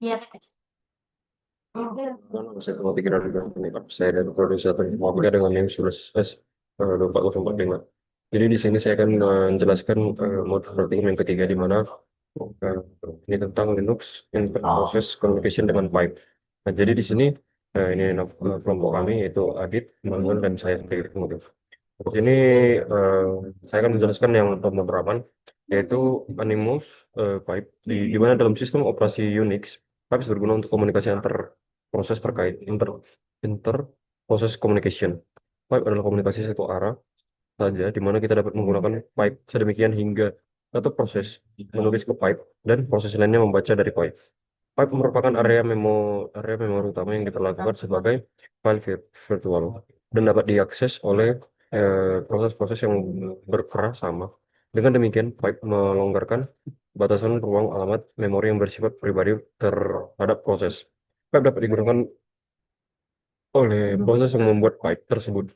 Iya. Saya cuma pikiran juga nih Pak. Saya dari produser informatika dengan yang sudah 2045. Jadi di sini saya akan menjelaskan mode operating yang ketiga di mana eh, ini tentang Linux Input Process Communication dengan Pipe. Nah, jadi di sini ini kelompok kami yaitu Adit, Manuel, dan saya sendiri kemudian. Di sini eh, saya akan menjelaskan yang pemrograman yaitu Animus Pipe di mana dalam sistem operasi Unix Pipe berguna untuk komunikasi antar proses terkait inter proses communication. Pipe adalah komunikasi satu arah saja di mana kita dapat menggunakan pipe sedemikian hingga satu proses menulis ke pipe dan proses lainnya membaca dari pipe. Pipe merupakan area memori utama yang diperlakukan sebagai virtual dan dapat diakses oleh proses-proses yang berperan sama. Dengan demikian, pipe melonggarkan batasan ruang alamat memori yang bersifat pribadi terhadap proses. Pipe dapat digunakan oleh proses yang membuat pipe tersebut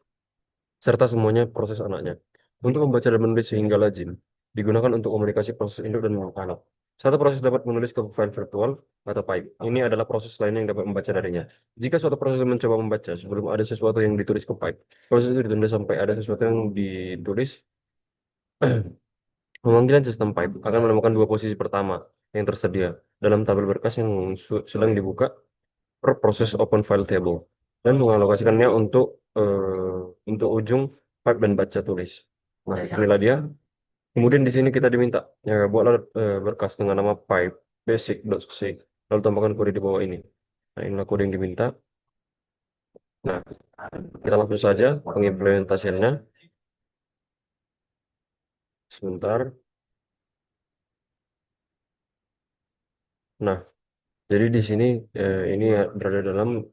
serta semuanya proses anaknya. Untuk membaca dan menulis sehingga lazim, digunakan untuk komunikasi proses induk dan anak. Satu proses dapat menulis ke file virtual atau pipe. Ini adalah proses lain yang dapat membaca darinya. Jika suatu proses mencoba membaca sebelum ada sesuatu yang ditulis ke pipe, proses itu ditunda sampai ada sesuatu yang ditulis. Pemanggilan sistem pipe akan menemukan dua posisi pertama yang tersedia dalam tabel berkas yang sedang dibuka per proses open file table dan mengalokasikannya untuk ujung pipe dan baca tulis. Nah, inilah dia. Kemudian di sini kita diminta buatlah berkas dengan nama pipe basic.c lalu tambahkan kode di bawah ini. Nah, inilah kode yang diminta. Nah, kita langsung saja pengimplementasiannya. Sebentar. Nah, jadi di sini ini berada dalam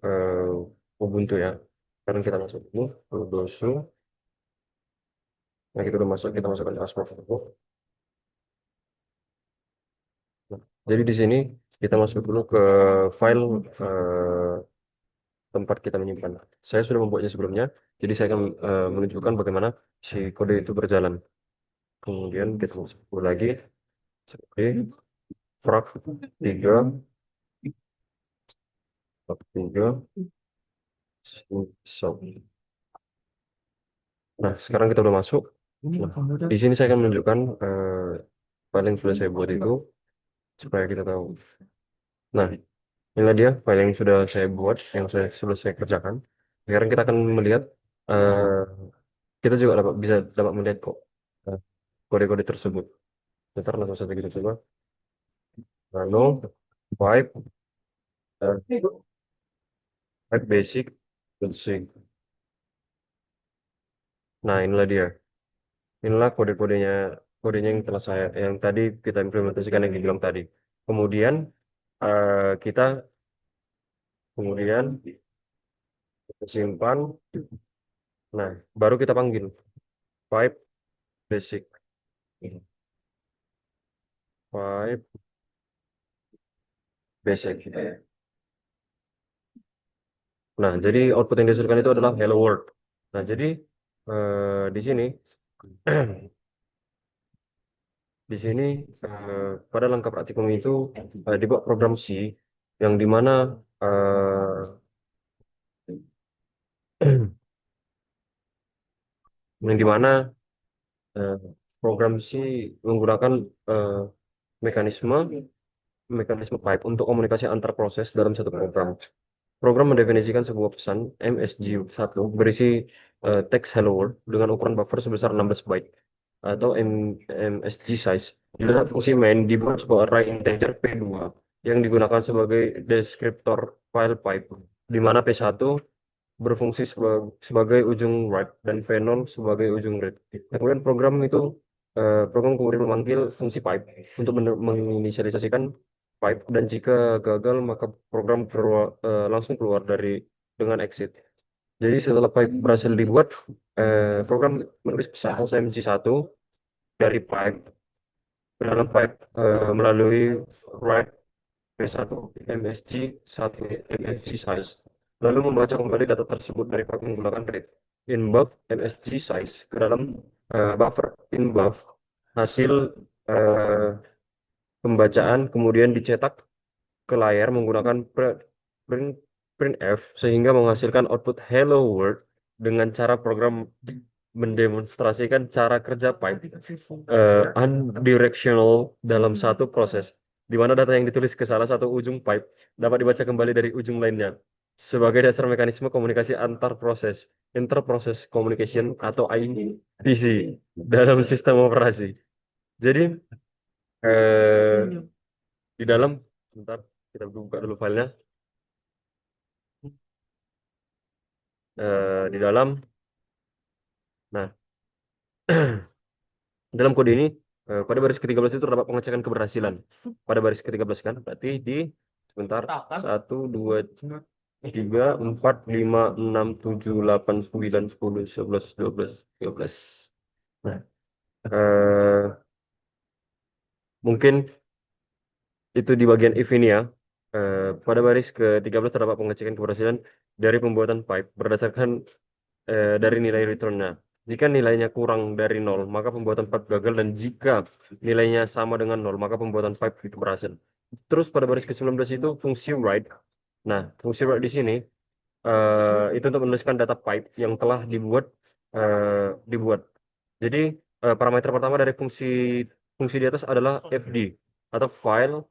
Ubuntu ya. Sekarang kita masuk dulu ke dosu. Nah, kita udah masuk, kita masukkan password dulu. Nah, jadi di sini kita masuk dulu ke file tempat kita menyimpan. Saya sudah membuatnya sebelumnya, jadi saya akan menunjukkan bagaimana si kode itu berjalan. Kemudian kita masuk dulu lagi seperti frac 3 frac 3 so. Nah, sekarang kita udah masuk. Nah, di sini saya akan menunjukkan file yang sudah saya buat itu supaya kita tahu. Nah, inilah dia file yang sudah saya buat, yang sudah saya kerjakan. Sekarang kita akan melihat, eh, kita juga bisa dapat melihat kok eh, kode-kode tersebut. Bentar, langsung saja kita coba. Nano, pipe, pipe basic, basic. Nah, inilah dia. Inilah kode-kodenya, kodenya yang telah yang tadi kita implementasikan yang dibilang tadi. Kemudian kita kemudian simpan. Nah, baru kita panggil pipe basic, pipe basic. Nah, jadi output yang dihasilkan itu adalah hello world. Nah, jadi di sini di sini pada langkah praktikum itu dibuat program C yang dimana yang dimana eh, program C menggunakan eh, mekanisme mekanisme pipe untuk komunikasi antar proses dalam satu program. Program mendefinisikan sebuah pesan MSG1 berisi teks hello world dengan ukuran buffer sebesar 16 byte atau MSG size. Di dalam fungsi main dibuat sebuah array integer P2 yang digunakan sebagai deskriptor file pipe, di mana P1 berfungsi sebagai ujung write dan V0 sebagai ujung read. Nah, kemudian program kemudian memanggil fungsi pipe untuk menginisialisasikan pipe dan jika gagal maka program langsung keluar dengan exit. Jadi setelah pipe berhasil dibuat, program menulis pesan SMG1 dari pipe ke dalam pipe melalui write P1 MSG1 MSG size, lalu membaca kembali data tersebut dari pipe menggunakan read in buff MSG size ke dalam buffer in buff. Hasil eh, pembacaan kemudian dicetak ke layar menggunakan print printf sehingga menghasilkan output hello world dengan cara program mendemonstrasikan cara kerja pipe unidirectional dalam satu proses, di mana data yang ditulis ke salah satu ujung pipe dapat dibaca kembali dari ujung lainnya sebagai dasar mekanisme komunikasi antar proses, interprocess communication atau IPC dalam sistem operasi. Jadi eh, di dalam, sebentar kita buka dulu filenya. Di dalam, nah, dalam kode ini pada baris ke-13 itu terdapat pengecekan keberhasilan. Pada baris ke-13 kan, berarti di sebentar 1, 2, 3, 4, 5, 6, 7, 8, 9, 10, 11, 12, 13. Nah, eh, mungkin itu di bagian if ini ya. Pada baris ke-13 terdapat pengecekan keberhasilan dari pembuatan pipe berdasarkan dari nilai returnnya. Jika nilainya kurang dari nol, maka pembuatan pipe gagal, dan jika nilainya sama dengan nol, maka pembuatan pipe itu berhasil. Terus pada baris ke-19 itu fungsi write. Nah, fungsi write di sini itu untuk menuliskan data pipe yang telah dibuat. Jadi parameter pertama dari fungsi fungsi di atas adalah FD atau file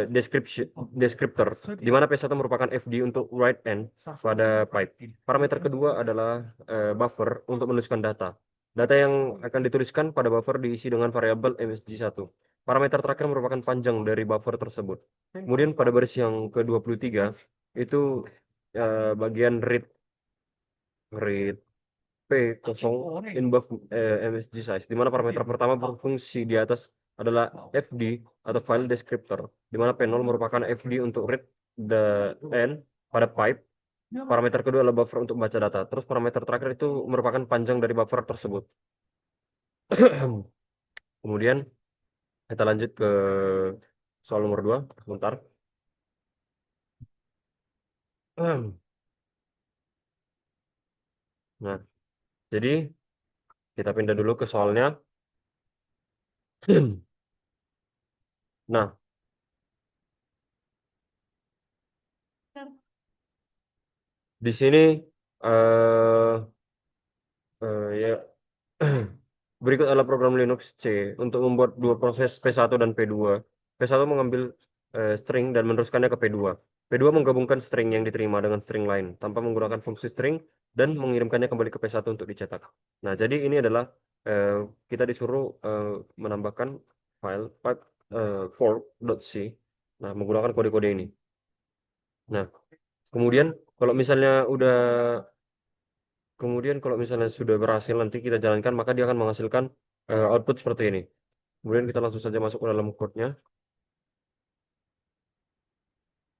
description descriptor, di mana P1 merupakan FD untuk write end pada pipe. Parameter kedua adalah buffer untuk menuliskan data. Data yang akan dituliskan pada buffer diisi dengan variabel MSG1. Parameter terakhir merupakan panjang dari buffer tersebut. Kemudian pada baris yang ke-23 itu bagian read P0 in buff MSG size, di mana parameter pertama berfungsi di atas adalah FD atau file descriptor, di mana P0 merupakan FD untuk read the end pada pipe. Parameter kedua adalah buffer untuk membaca data. Terus parameter terakhir itu merupakan panjang dari buffer tersebut. Kemudian kita lanjut ke soal nomor 2. Bentar. Nah, jadi kita pindah dulu ke soalnya. Nah, di sini eh ya berikut adalah program Linux C untuk membuat dua proses P1 dan P2. P1 mengambil string dan meneruskannya ke P2. P2 menggabungkan string yang diterima dengan string lain tanpa menggunakan fungsi string dan mengirimkannya kembali ke P1 untuk dicetak. Nah, jadi ini adalah eh, kita disuruh menambahkan file pipe fork.c. Nah, menggunakan kode-kode ini. Nah, kemudian kalau misalnya udah Kemudian kalau misalnya sudah berhasil nanti kita jalankan, maka dia akan menghasilkan output seperti ini. Kemudian kita langsung saja masuk ke dalam code-nya.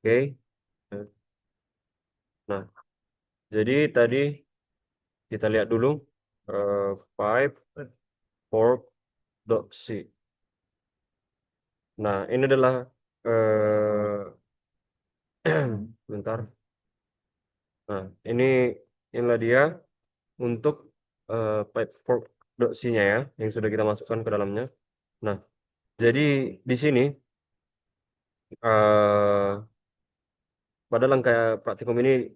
Oke. Nah, jadi tadi kita lihat dulu pipe fork.c. Nah, ini adalah bentar. Nah, inilah dia untuk pipe fork.c-nya ya, yang sudah kita masukkan ke dalamnya. Nah, jadi di sini eh, pada langkah praktikum ini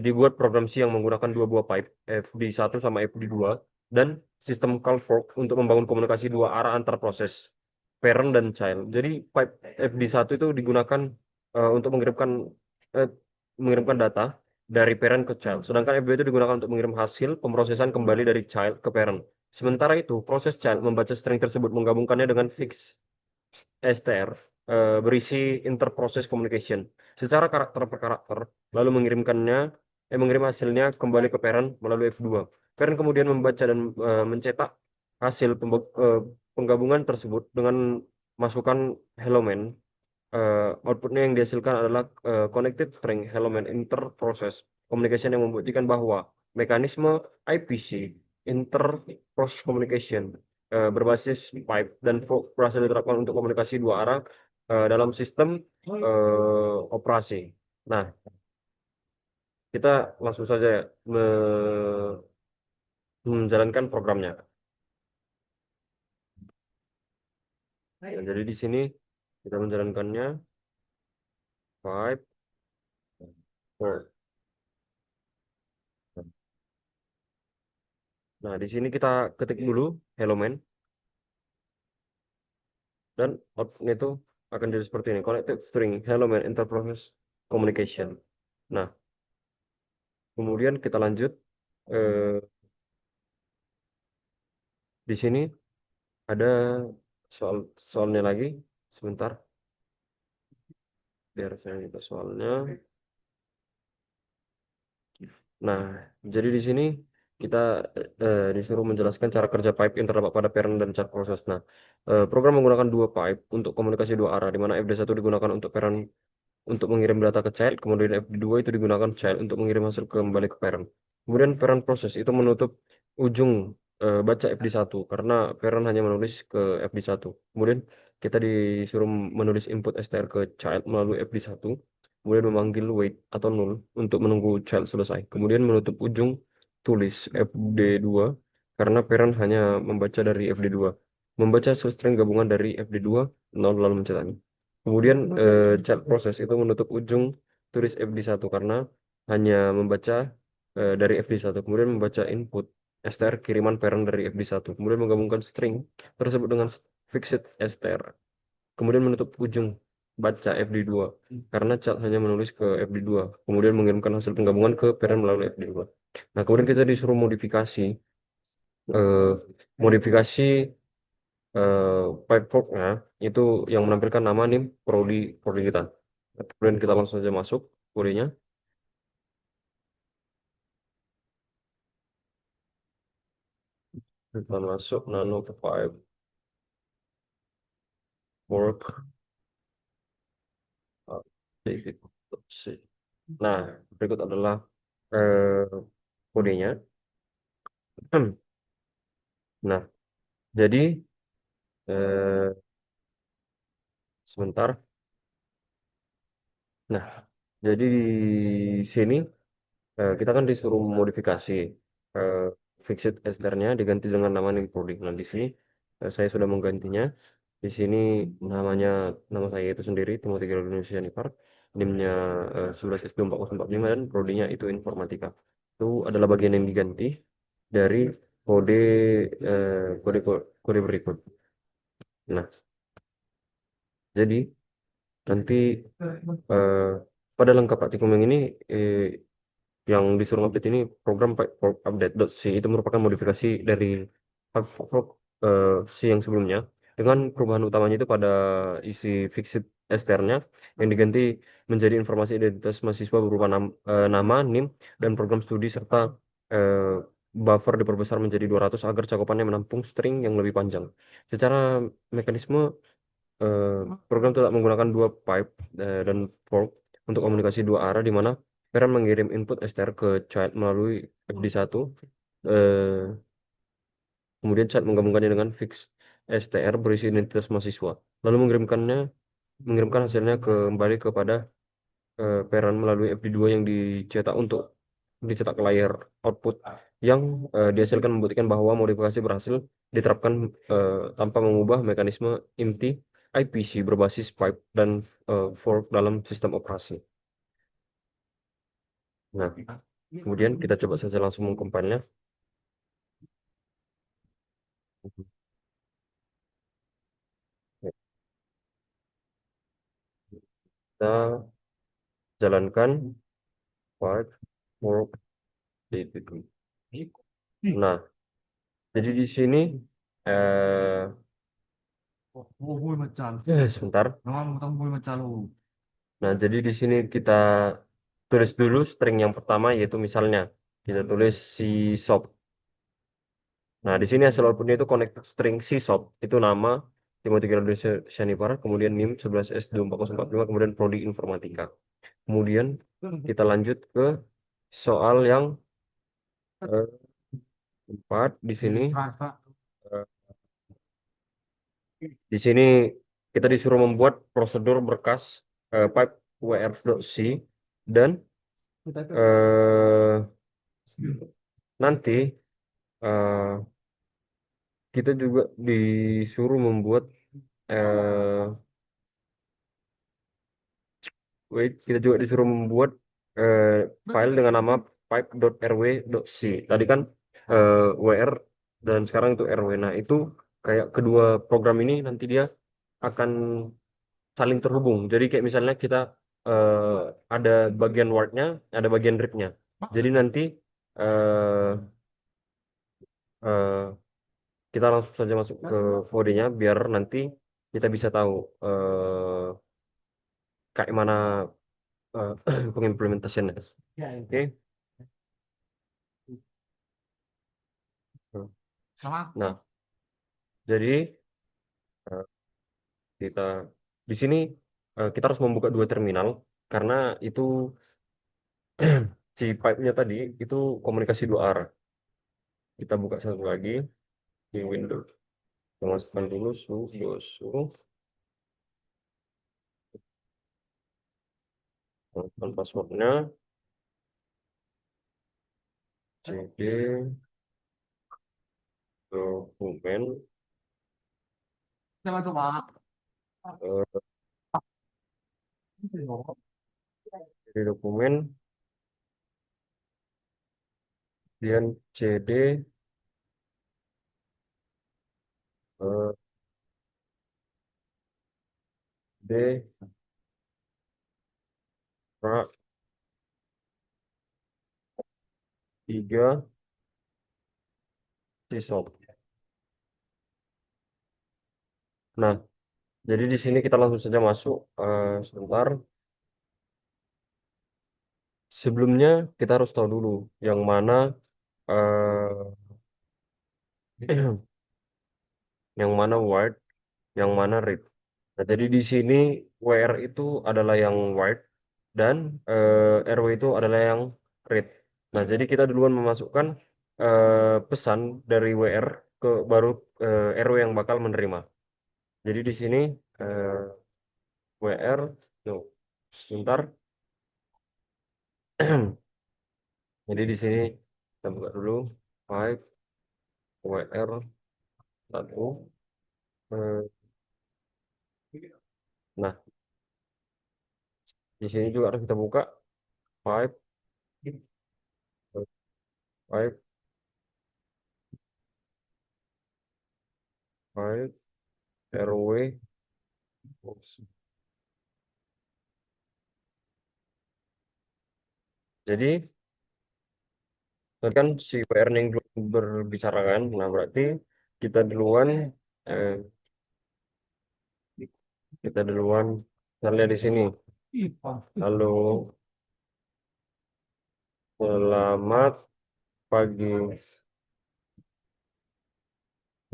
dibuat program C yang menggunakan dua buah pipe, FD1 sama FD2, dan sistem call fork untuk membangun komunikasi dua arah antar proses, parent dan child. Jadi pipe FD1 itu digunakan untuk eh, mengirimkan data dari parent ke child, sedangkan FD itu digunakan untuk mengirim hasil pemrosesan kembali dari child ke parent. Sementara itu, proses child membaca string tersebut, menggabungkannya dengan fix STR berisi interprocess communication secara karakter per karakter, lalu mengirim hasilnya kembali ke parent melalui F2. Parent kemudian membaca dan mencetak hasil penggabungan tersebut dengan masukkan helloman. Outputnya yang dihasilkan adalah connected string helloman interprocess communication yang membuktikan bahwa mekanisme IPC interprocess communication berbasis pipe dan fork berhasil diterapkan untuk komunikasi dua arah dalam sistem operasi. Nah, kita langsung saja menjalankan programnya. Nah, jadi di sini kita menjalankannya. pipe work. Nah, di sini kita ketik dulu hello man dan outputnya itu akan jadi seperti ini. Connected string hello man interprocess communication. Nah, kemudian kita lanjut eh, di sini ada soalnya lagi. Sebentar, biar saya lihat soalnya. Nah, jadi di sini kita disuruh menjelaskan cara kerja pipe yang terdapat pada parent dan child proses. Nah, program menggunakan dua pipe untuk komunikasi dua arah, di mana FD1 digunakan untuk parent untuk mengirim data ke child, kemudian FD2 itu digunakan child untuk mengirim hasil kembali ke parent. Kemudian parent proses itu menutup ujung baca FD1 karena parent hanya menulis ke FD1. Kemudian kita disuruh menulis input str ke child melalui FD1, kemudian memanggil wait atau null untuk menunggu child selesai. Kemudian menutup ujung tulis FD2 karena parent hanya membaca dari FD2. Membaca hasil string gabungan dari FD2 nol lalu mencetaknya. Kemudian chat proses itu menutup ujung tulis FD1 karena hanya membaca dari FD1. Kemudian membaca input str kiriman parent dari FD1. Kemudian menggabungkan string tersebut dengan fixed str. Kemudian menutup ujung baca FD2 karena chat hanya menulis ke FD2. Kemudian mengirimkan hasil penggabungan ke parent melalui FD2. Nah, kemudian kita disuruh eh, modifikasi pipe forknya itu yang menampilkan nama nih prodi kita. Kemudian kita langsung saja masuk kodenya. Kita masuk nano pipe work. C. Nah, berikut adalah eh, kodenya. Nah, jadi eh, sebentar. Nah, jadi di sini kita kan disuruh modifikasi eh, fixed STR-nya diganti dengan nama name prodi. Nah, di sini saya sudah menggantinya. Di sini namanya nama saya itu sendiri Timothy Gerald Indonesia Nipar. NIM-nya 11S2445 dan prodinya itu informatika. Itu adalah bagian yang diganti dari kode kode kode berikut. Nah, jadi nanti eh, pada lengkap praktikum yang ini yang disuruh update ini program update.c itu merupakan modifikasi dari fork C yang sebelumnya dengan perubahan utamanya itu pada isi fixed str-nya yang diganti menjadi informasi identitas mahasiswa berupa nama, NIM, dan program studi serta eh, buffer diperbesar menjadi 200 agar cakupannya menampung string yang lebih panjang. Secara mekanisme eh, program tidak menggunakan dua pipe dan fork untuk komunikasi dua arah di mana parent mengirim input str ke child melalui FD1, eh, kemudian child menggabungkannya dengan fixed str berisi identitas mahasiswa, lalu mengirimkan hasilnya kembali kepada parent melalui FD2 yang dicetak ke layar output yang dihasilkan membuktikan bahwa modifikasi berhasil diterapkan tanpa mengubah mekanisme inti IPC berbasis pipe dan fork dalam sistem operasi. Nah, kemudian kita coba saja langsung mengcompile-nya. Kita jalankan pipe fork di titik. Nah, jadi di sini eh sebentar. Nah, jadi di sini kita tulis dulu string yang pertama yaitu misalnya kita tulis si shop. Nah, di sini hasil outputnya itu connect string si shop itu nama Timothy Graduation Shanipar, kemudian NIM 11S24045, kemudian prodi informatika. Kemudian kita lanjut ke soal yang keempat di sini. Eh, di sini kita disuruh membuat prosedur berkas pipe wr.c dan eh, nanti eh, kita juga disuruh membuat eh, wait, kita juga disuruh membuat file dengan nama pipe.rw.c. Tadi kan WR dan sekarang itu RW. Nah, itu kayak kedua program ini nanti dia akan saling terhubung. Jadi kayak misalnya kita eh, ada bagian word-nya, ada bagian read-nya. Jadi nanti eh, eh, kita langsung saja masuk ke kodenya biar nanti kita bisa tahu kayak mana eh, pengimplementasiannya. Oke. Nah, jadi eh, kita di sini kita harus membuka dua terminal karena itu si pipe-nya tadi itu komunikasi dua arah. Kita buka satu lagi di Windows. Kita masukkan dulu sudo masukkan passwordnya cd dokumen eh, cd dokumen kemudian cd eh, d rak 3 sysop. Nah, jadi di sini kita langsung saja masuk sebentar. Sebelumnya kita harus tahu dulu yang mana eh, yang mana word, yang mana read. Nah, jadi di sini WR itu adalah yang write dan RW itu adalah yang read. Nah, jadi kita duluan memasukkan pesan dari WR ke baru RW yang bakal menerima. Jadi di sini WR, no, sebentar. Jadi di sini kita buka dulu pipe WR satu. Eh, Nah, di sini juga harus kita buka pipe pipe pipe RW. Jadi tadi kan si PR yang berbicara kan, nah berarti kita duluan, eh, kita duluan, kita lihat di sini. Halo, selamat pagi.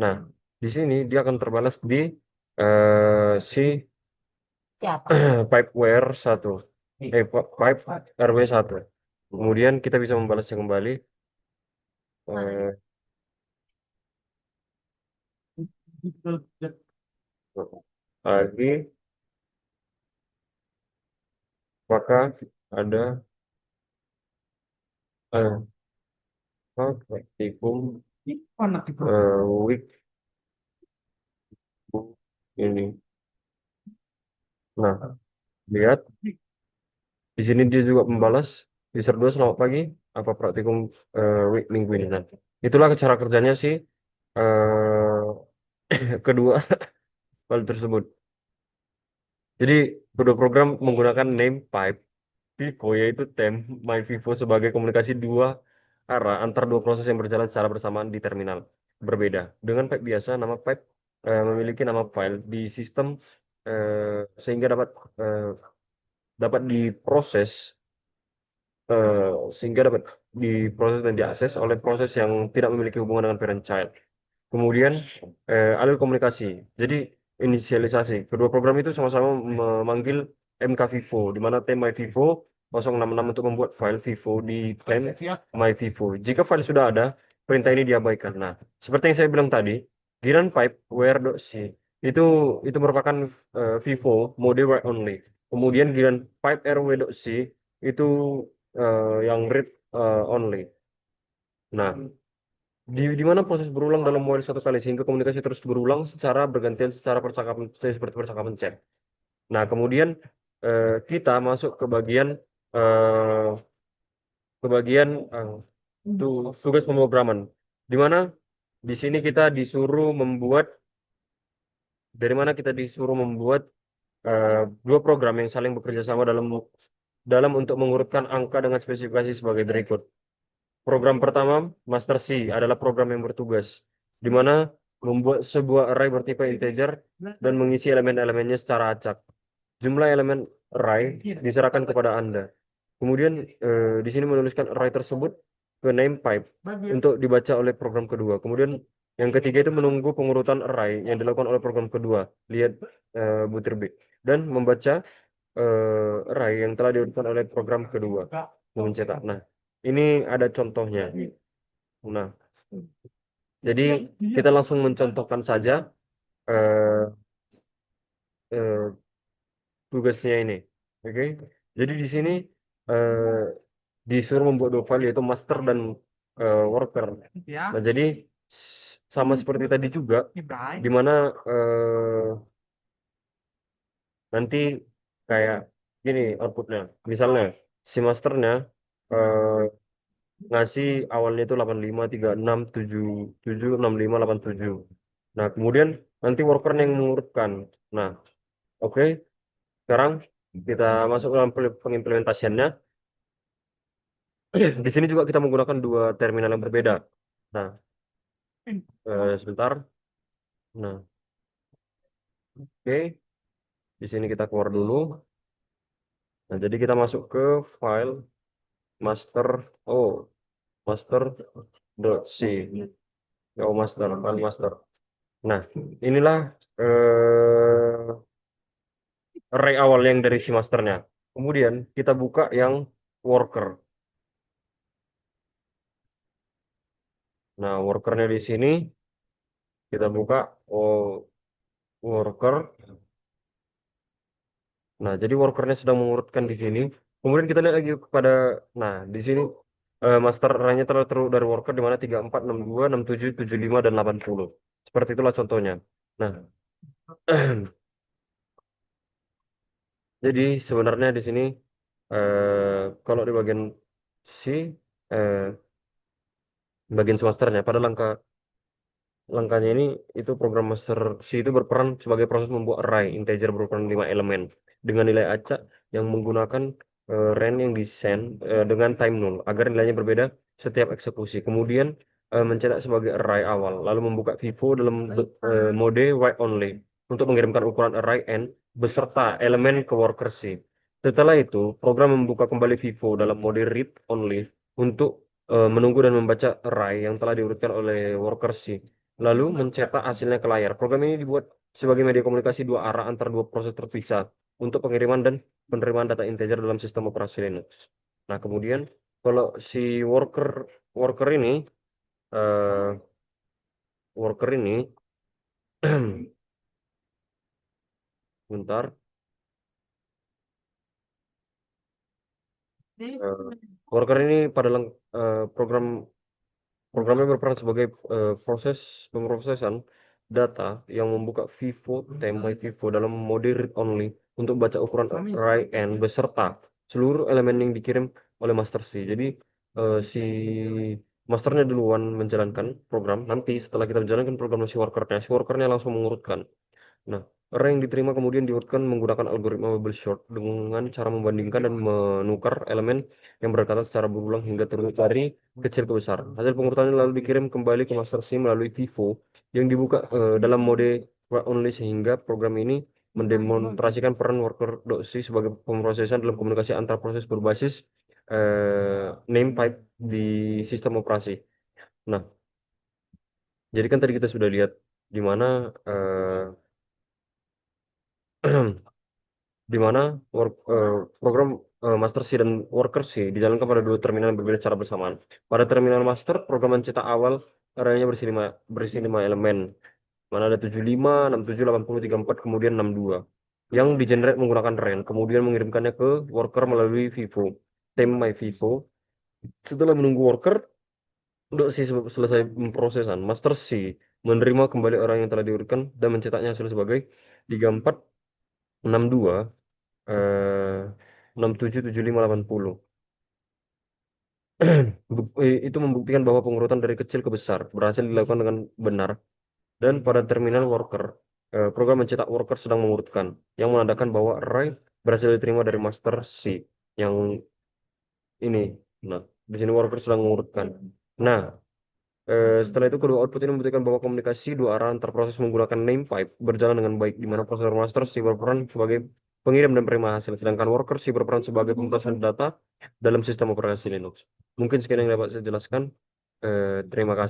Nah, di sini dia akan terbalas di si pipe where satu, pipe RW satu. Kemudian kita bisa membalasnya kembali. eh, Lagi, maka ada eh, praktikum week ini. Nah, lihat di sini dia juga membalas user 2 selamat pagi apa praktikum week minggu ini. Nah, itulah cara kerjanya sih eh kedua file tersebut. Jadi kedua program menggunakan name pipe Vivo yaitu temp my Vivo sebagai komunikasi dua arah antar dua proses yang berjalan secara bersamaan di terminal berbeda. Dengan pipe biasa, nama pipe memiliki nama file di sistem sehingga eh, dapat diproses eh, sehingga dapat diproses dan diakses oleh proses yang tidak memiliki hubungan dengan parent child. Kemudian alur komunikasi. Jadi inisialisasi. Kedua program itu sama-sama memanggil MK Vivo, di mana tem MyVivo 066 untuk membuat file Vivo di tem MyVivo. Jika file sudah ada, perintah ini diabaikan. Nah, seperti yang saya bilang tadi, giliran pipe where.c itu itu merupakan Vivo mode write only. Kemudian giliran pipe rw.c itu yang read only. Nah, di mana proses berulang dalam while satu kali sehingga komunikasi terus berulang secara bergantian secara percakapan seperti percakapan chat. Nah, kemudian kita masuk ke bagian eh, ke bagian tugas pemrograman, di mana di sini kita disuruh membuat dari mana kita disuruh membuat dua program yang saling bekerja sama dalam dalam untuk mengurutkan angka dengan spesifikasi sebagai berikut. Program pertama, Master C, adalah program yang bertugas, di mana membuat sebuah array bertipe integer dan mengisi elemen-elemennya secara acak. Jumlah elemen array diserahkan kepada Anda. Kemudian di sini menuliskan array tersebut ke name pipe untuk dibaca oleh program kedua. Kemudian yang ketiga itu menunggu pengurutan array yang dilakukan oleh program kedua. Lihat butir B. Dan membaca array yang telah diurutkan oleh program kedua. Mencetak. Nah, ini ada contohnya. Nah, jadi kita langsung mencontohkan saja eh, eh, tugasnya ini. Oke. Jadi di sini eh, disuruh membuat dua file yaitu master dan worker. Nah, jadi sama seperti tadi juga, di mana nanti kayak gini outputnya. Misalnya si masternya eh, ngasih awalnya itu 8536776587. Nah, kemudian nanti worker yang mengurutkan. Nah, oke. Sekarang kita masuk dalam pengimplementasiannya. Di sini juga kita menggunakan dua terminal yang berbeda. Nah, sebentar. Nah, oke. Di sini kita keluar dulu. Nah, jadi kita masuk ke file master. Oh, master.c. Oh, file master. Nah, inilah array awal yang dari si masternya. Kemudian kita buka yang worker. Nah, workernya di sini kita buka. Oh, worker. Nah, jadi workernya sedang mengurutkan di sini. Kemudian kita lihat lagi kepada, nah, di sini master array-nya terlalu dari worker di mana 34, 62, 67, 75, dan 80. Seperti itulah contohnya. Nah, jadi sebenarnya di sini kalau di bagian C, eh, bagian semesternya, pada langkahnya ini itu program master C itu berperan sebagai proses membuat array integer berukuran 5 elemen dengan nilai acak yang menggunakan range yang desain dengan time null agar nilainya berbeda setiap eksekusi. Kemudian mencetak sebagai array awal, lalu membuka vivo dalam mode write only untuk mengirimkan ukuran array n beserta elemen ke worker C. Setelah itu, program membuka kembali vivo dalam mode read only untuk menunggu dan membaca array yang telah diurutkan oleh worker C lalu mencetak hasilnya ke layar. Program ini dibuat sebagai media komunikasi dua arah antara dua proses terpisah untuk pengiriman dan penerimaan data integer dalam sistem operasi Linux. Nah, kemudian kalau si worker worker ini eh, worker ini bentar eh, worker ini pada program programnya berperan sebagai proses pemrosesan data yang membuka Vivo, template Vivo dalam mode read only untuk baca ukuran array n beserta seluruh elemen yang dikirim oleh master C. Jadi si masternya duluan menjalankan program. Nanti setelah kita menjalankan program si workernya langsung mengurutkan. Nah, array yang diterima kemudian diurutkan menggunakan algoritma bubble sort dengan cara membandingkan dan menukar elemen yang berkata secara berulang hingga terurut dari kecil ke besar. Hasil pengurutannya lalu dikirim kembali ke master SIM melalui Vivo yang dibuka dalam mode write only sehingga program ini mendemonstrasikan peran worker.c sebagai pemrosesan dalam komunikasi antar proses berbasis name pipe di sistem operasi. Nah, jadi kan tadi kita sudah lihat di mana di mana program master C dan worker C dijalankan pada dua terminal yang berbeda secara bersamaan. Pada terminal master, program mencetak awal arraynya berisi 5 elemen. Mana ada 75, 67, 80, 34, kemudian 62. Yang digenerate menggunakan range, kemudian mengirimkannya ke worker melalui Vivo. Theme my Vivo. Setelah menunggu worker, untuk C selesai pemrosesan, master C menerima kembali orang yang telah diurutkan dan mencetaknya hasil sebagai 34, 62. eh 677580. Itu membuktikan bahwa pengurutan dari kecil ke besar berhasil dilakukan dengan benar. Dan pada terminal worker, program mencetak worker sedang mengurutkan, yang menandakan bahwa array berhasil diterima dari master C yang ini. Nah, di sini worker sedang mengurutkan. Nah, setelah itu kedua output ini membuktikan bahwa komunikasi dua arah antar proses menggunakan name pipe berjalan dengan baik, di mana prosesor master C berperan sebagai pengirim dan penerima hasil, sedangkan worker C berperan sebagai pemrosesan data dalam sistem operasi Linux. Mungkin sekian yang dapat saya jelaskan. Terima kasih.